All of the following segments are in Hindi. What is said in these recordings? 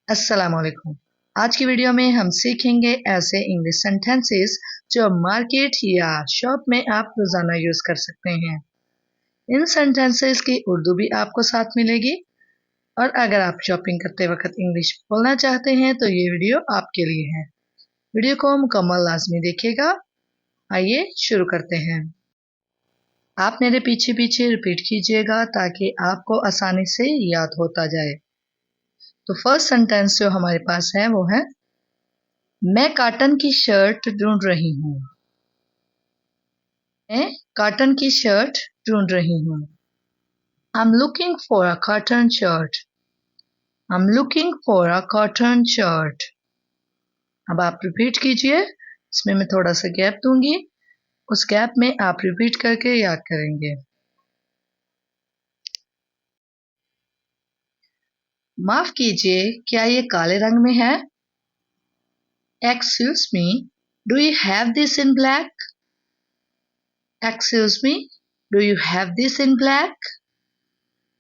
अस्सलाम वालेकुम। आज की वीडियो में हम सीखेंगे ऐसे इंग्लिश सेंटेंसेस जो मार्केट या शॉप में आप रोज़ाना यूज़ कर सकते हैं। इन सेंटेंसेस की उर्दू भी आपको साथ मिलेगी और अगर आप शॉपिंग करते वक्त इंग्लिश बोलना चाहते हैं तो ये वीडियो आपके लिए है। वीडियो को मुकम्मल लाज़मी देखिएगा। आइए शुरू करते हैं। आप मेरे पीछे पीछे रिपीट कीजिएगा ताकि आपको आसानी से याद होता जाए। तो फर्स्ट सेंटेंस जो हमारे पास है वो है, मैं कॉटन की शर्ट ढूंढ रही हूँ। मैं कॉटन की शर्ट ढूंढ रही हूँ। I'm looking for a cotton shirt. I'm looking for a cotton shirt. अब आप रिपीट कीजिए। इसमें मैं थोड़ा सा गैप दूंगी। उस गैप में आप रिपीट करके याद करेंगे। माफ कीजिए, क्या ये काले रंग में है? Excuse me, do you have this in black? Excuse me, do you have this in black?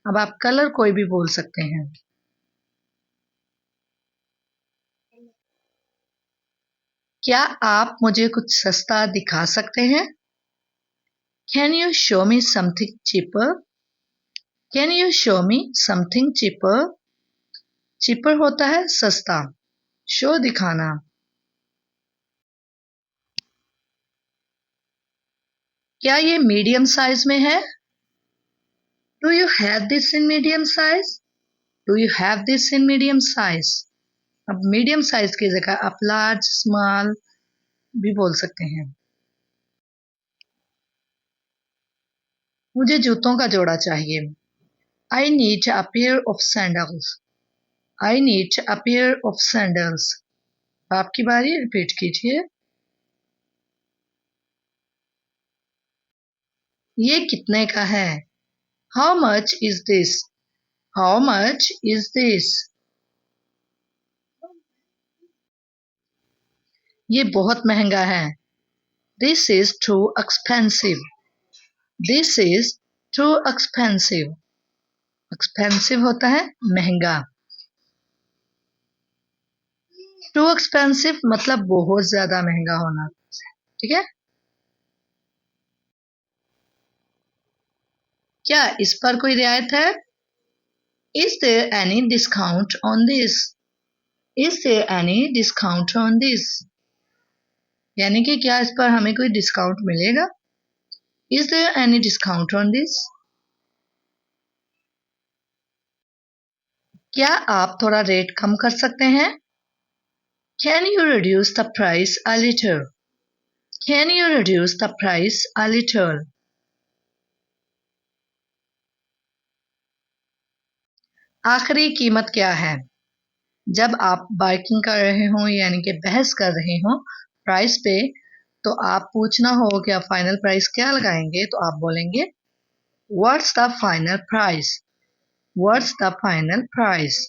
अब आप कलर कोई भी बोल सकते हैं। क्या आप मुझे कुछ सस्ता दिखा सकते हैं? Can you show me something cheaper? Can you show me something cheaper? cheaper होता है सस्ता, शो दिखाना। क्या ये मीडियम साइज में है? Do you have this in medium size? Do you have this in medium size? अब मीडियम साइज की जगह आप लार्ज, स्मॉल भी बोल सकते हैं। मुझे जूतों का जोड़ा चाहिए। I need a pair of sandals. I need a pair of sandals. आपकी बारी, रिपीट कीजिए। ये कितने का है? How much is this? How much is this? ये बहुत महंगा है। This is too expensive. This is too expensive. Expensive होता है महंगा। Too expensive मतलब बहुत ज्यादा महंगा होना। ठीक है? क्या इस पर कोई रियायत है? Is there any discount on this? Is there any discount on this? यानी कि क्या इस पर हमें कोई डिस्काउंट मिलेगा? Is there any discount on this? क्या आप थोड़ा रेट कम कर सकते हैं? Can you reduce the price a little? Can you reduce the price a little? आखिरी कीमत क्या है? जब आप बार्गिंग कर रहे हो यानी कि बहस कर रहे हो प्राइस पे, तो आप पूछना हो कि आप फाइनल प्राइस क्या लगाएंगे, तो आप बोलेंगे What's the final price? What's the final price?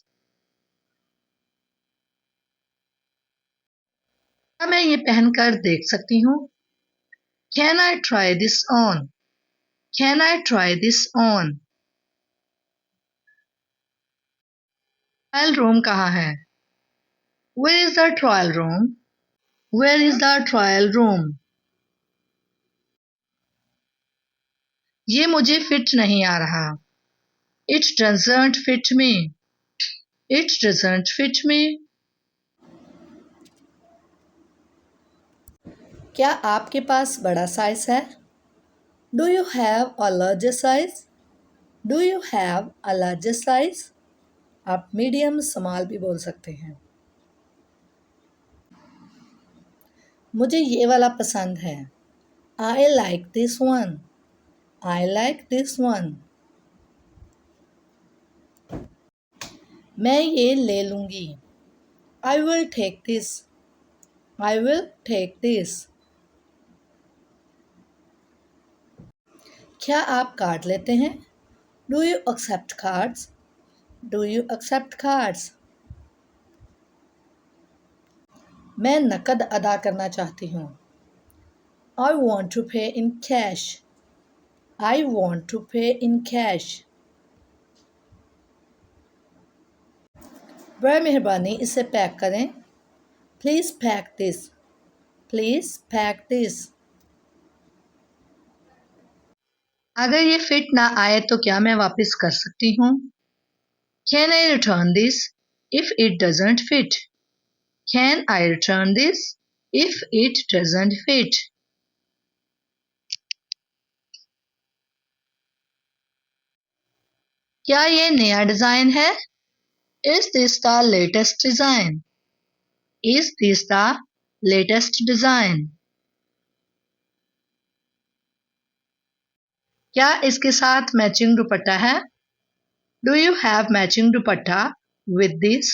क्या मैं ये पहनकर देख सकती हूँ? Can I try this on? Can I try this on? Trial room कहाँ है? Where is the trial room? Where is the trial room? ये मुझे फिट नहीं आ रहा। It doesn't fit me. It doesn't fit me. क्या आपके पास बड़ा साइज है? Do you have a larger size? Do you have a larger size? आप मीडियम, स्मॉल भी बोल सकते हैं। मुझे ये वाला पसंद है। I like this one. I like this one. मैं ये ले लूँगी। I will take this. I will take this. क्या आप कार्ड लेते हैं? Do you accept cards? Do you accept cards? मैं नकद अदा करना चाहती हूँ। I want to pay in cash. I want to pay in cash. बड़ा मेहरबानी इसे पैक करें। Please pack this. Please pack this. अगर ये फिट ना आए तो क्या मैं वापस कर सकती हूँ? Can I return this if it doesn't fit? Can I return this if it doesn't fit? क्या ये नया डिजाइन है? Is this the latest design? Is this the latest design? क्या इसके साथ मैचिंग दुपट्टा है? Do you have matching dupatta with this?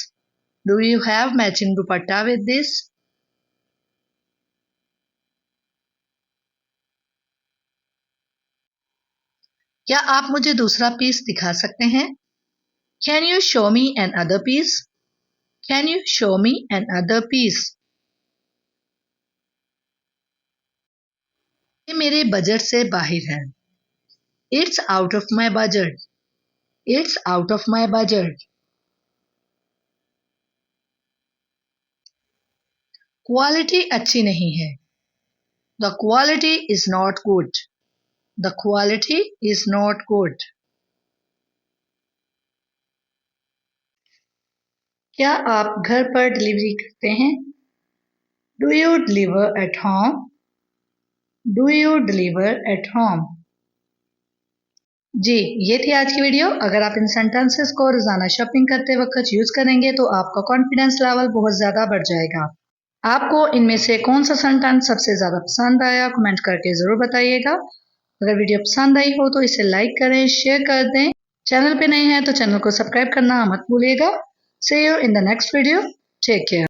Do you have matching dupatta with this? क्या आप मुझे दूसरा पीस दिखा सकते हैं? Can you show me another piece? Can you show me another piece? ये मेरे बजट से बाहर है। It's out of my budget. It's out of my budget. Quality अच्छी नहीं है। The quality is not good. The quality is not good. क्या आप घर पर डिलीवरी करते हैं? Do you deliver at home? Do you deliver at home? जी, ये थी आज की वीडियो। अगर आप इन सेंटेंसेस को रोजाना शॉपिंग करते वक्त यूज करेंगे तो आपका कॉन्फिडेंस लेवल बहुत ज्यादा बढ़ जाएगा। आपको इनमें से कौन सा सेंटेंस सबसे ज्यादा पसंद आया कमेंट करके जरूर बताइएगा। अगर वीडियो पसंद आई हो तो इसे लाइक करें, शेयर कर दें। चैनल पे नए हैं तो चैनल को सब्सक्राइब करना मत भूलिएगा। See you in the next video. Take care.